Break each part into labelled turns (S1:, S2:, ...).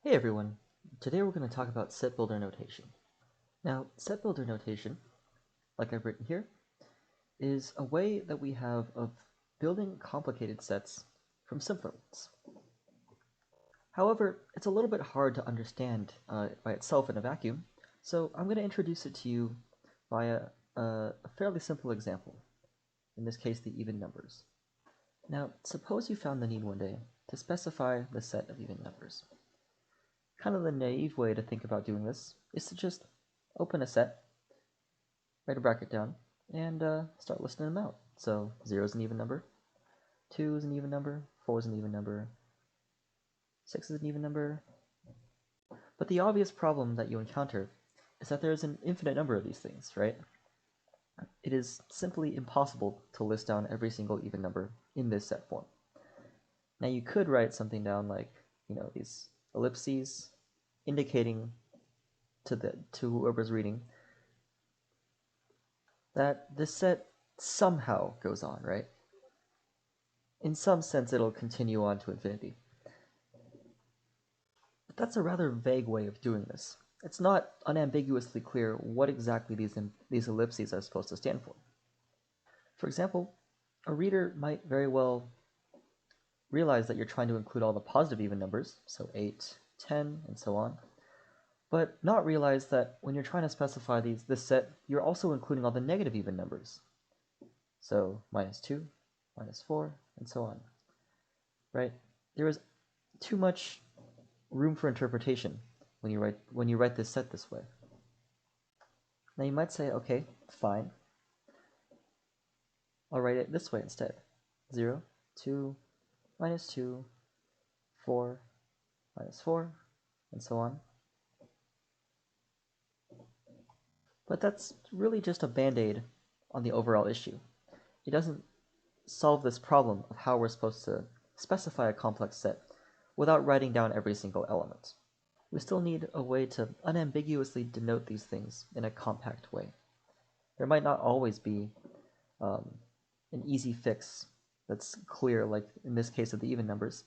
S1: Hey everyone! Today we're going to talk about set builder notation. Now, set builder notation, like I've written here, is a way that we have of building complicated sets from simpler ones. However, it's a little bit hard to understand by itself in a vacuum, so I'm going to introduce it to you via a fairly simple example, in this case the even numbers. Now, suppose you found the need one day to specify the set of even numbers. Kind of the naive way to think about doing this is to just open a set, write a bracket down, and start listing them out. So 0 is an even number, 2 is an even number, 4 is an even number, 6 is an even number. But the obvious problem that you encounter is that there is an infinite number of these things, right? It is simply impossible to list down every single even number in this set form. Now you could write something down like, these ellipses indicating to whoever's reading that this set somehow goes on, right? In some sense, it'll continue on to infinity. But that's a rather vague way of doing this. It's not unambiguously clear what exactly these ellipses are supposed to stand for. For example, a reader might very well realize that you're trying to include all the positive even numbers, so 8, 10, and so on, but not realize that when you're trying to specify this set, you're also including all the negative even numbers. So -2, -4, and so on. Right? There is too much room for interpretation when you write this set this way. Now you might say, okay, fine. I'll write it this way instead. 0, 2, -2, 4, -4, and so on. But that's really just a band-aid on the overall issue. It doesn't solve this problem of how we're supposed to specify a complex set without writing down every single element. We still need a way to unambiguously denote these things in a compact way. There might not always be an easy fix that's clear, like in this case of the even numbers,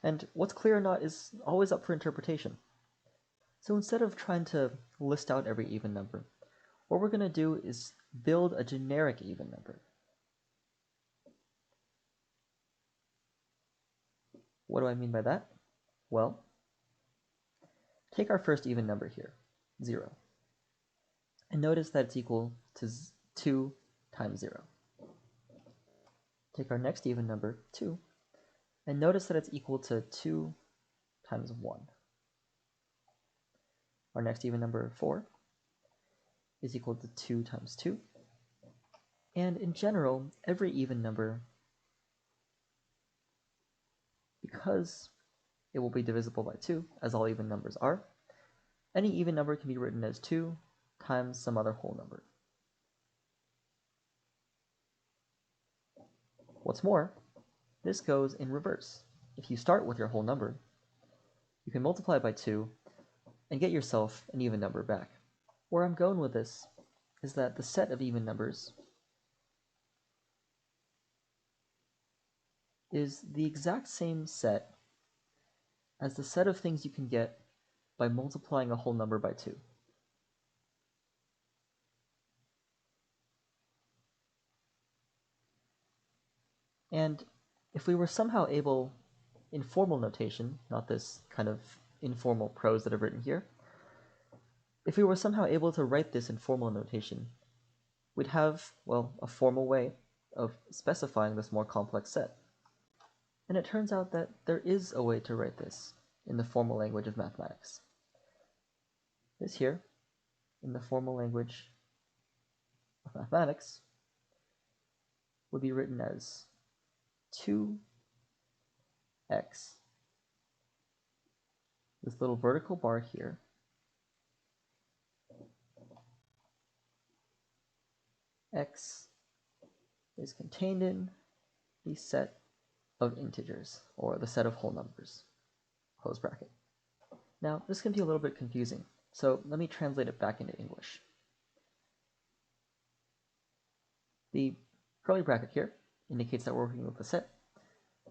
S1: and what's clear or not is always up for interpretation. So instead of trying to list out every even number, what we're going to do is build a generic even number. What do I mean by that? Well, take our first even number here, 0, and notice that it's equal to 2 times 0. Take our next even number, 2, and notice that it's equal to 2 times 1. Our next even number, 4, is equal to 2 times 2. And in general, every even number, because it will be divisible by 2, as all even numbers are, any even number can be written as 2 times some other whole number. What's more, this goes in reverse. If you start with your whole number, you can multiply by 2 and get yourself an even number back. Where I'm going with this is that the set of even numbers is the exact same set as the set of things you can get by multiplying a whole number by 2. And if we were somehow able, in formal notation, not this kind of informal prose that I've written here, if we were somehow able to write this in formal notation, we'd have, well, a formal way of specifying this more complex set. And it turns out that there is a way to write this in the formal language of mathematics. This here, in the formal language of mathematics, would be written as 2x, this little vertical bar here, x is contained in the set of integers, or the set of whole numbers, close bracket. Now, this can be a little bit confusing, so let me translate it back into English. The curly bracket here indicates that we're working with a set,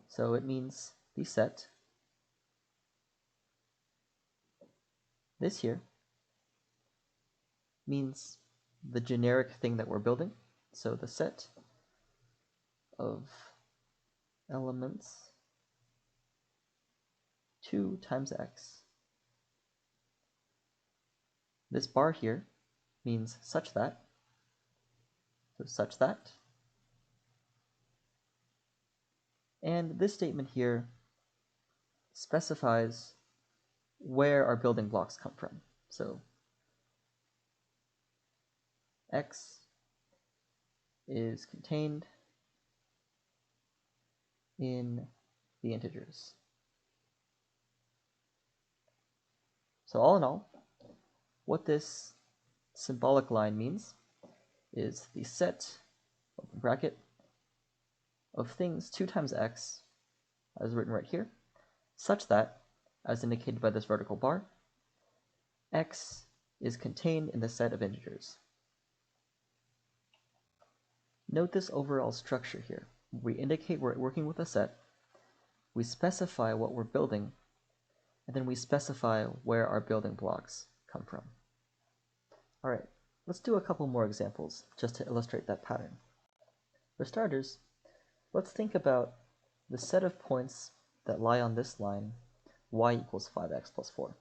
S1: so it means the set This here means the generic thing that we're building. So the set of elements 2 times x. This bar here means such that, so such that. And this statement here specifies where our building blocks come from. So x is contained in the integers. So all in all, what this symbolic line means is the set, open bracket, of things 2 times x, as written right here, such that, as indicated by this vertical bar, x is contained in the set of integers. Note this overall structure here. We indicate we're working with a set, we specify what we're building, and then we specify where our building blocks come from. All right, let's do a couple more examples just to illustrate that pattern. For starters, let's think about the set of points that lie on this line, y equals 5x plus 4.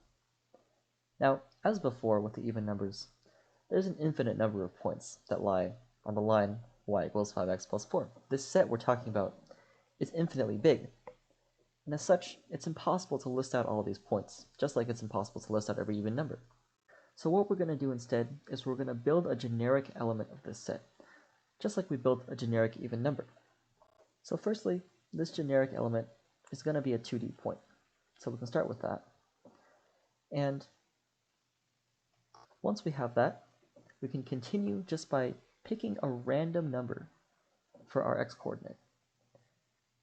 S1: Now, as before with the even numbers, there's an infinite number of points that lie on the line y equals 5x plus 4. This set we're talking about is infinitely big, and as such, it's impossible to list out all of these points, just like it's impossible to list out every even number. So what we're going to do instead is we're going to build a generic element of this set, just like we built a generic even number. So firstly, this generic element is going to be a 2D point. So we can start with that. And once we have that, we can continue just by picking a random number for our x-coordinate.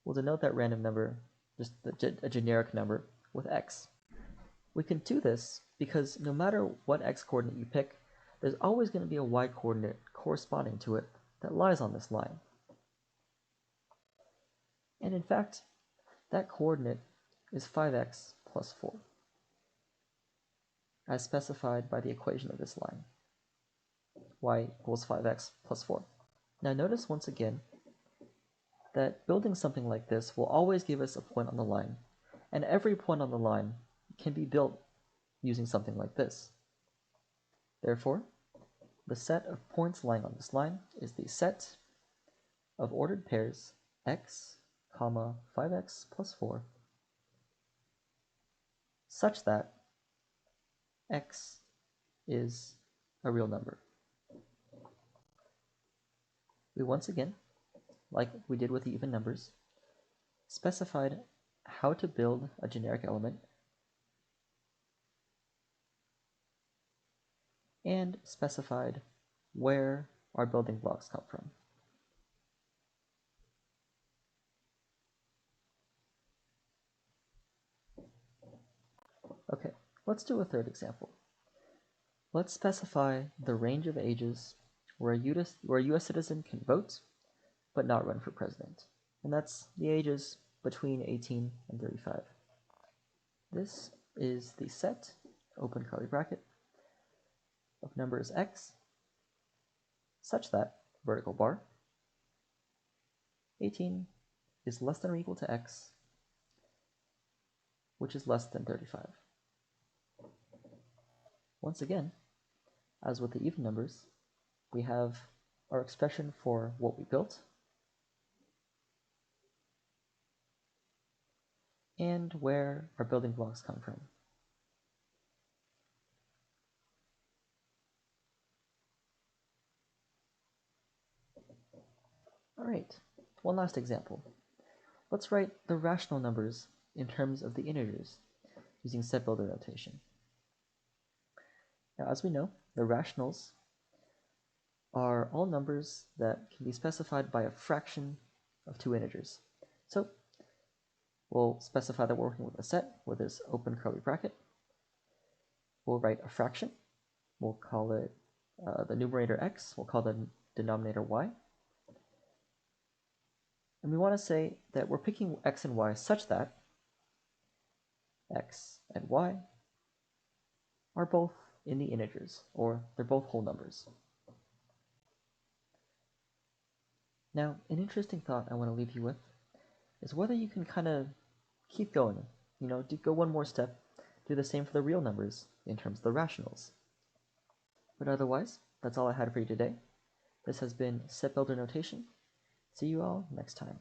S1: We'll denote that random number, just a generic number, with x. We can do this because no matter what x-coordinate you pick, there's always going to be a y-coordinate corresponding to it that lies on this line. And in fact, that coordinate is 5x plus 4, as specified by the equation of this line, y equals 5x plus 4. Now notice once again that building something like this will always give us a point on the line, and every point on the line can be built using something like this. Therefore, the set of points lying on this line is the set of ordered pairs x, 5x plus 4, such that x is a real number. We once again, like we did with the even numbers, specified how to build a generic element and specified where our building blocks come from. Okay, let's do a third example. Let's specify the range of ages where a US citizen can vote but not run for president. And that's the ages between 18 and 35. This is the set, open curly bracket, of numbers x, such that, vertical bar, 18 is less than or equal to x, which is less than 35. Once again, as with the even numbers, we have our expression for what we built, and where our building blocks come from. All right, one last example. Let's write the rational numbers in terms of the integers using set builder notation. Now, as we know, the rationals are all numbers that can be specified by a fraction of two integers. So we'll specify that we're working with a set with this open curly bracket. We'll write a fraction. We'll call it the numerator x. We'll call the denominator y. And we want to say that we're picking x and y such that x and y are both in the integers, or they're both whole numbers. Now, an interesting thought I want to leave you with is whether you can kind of keep going, go one more step, do the same for the real numbers in terms of the rationals. But otherwise, that's all I had for you today. This has been Set Builder Notation. See you all next time.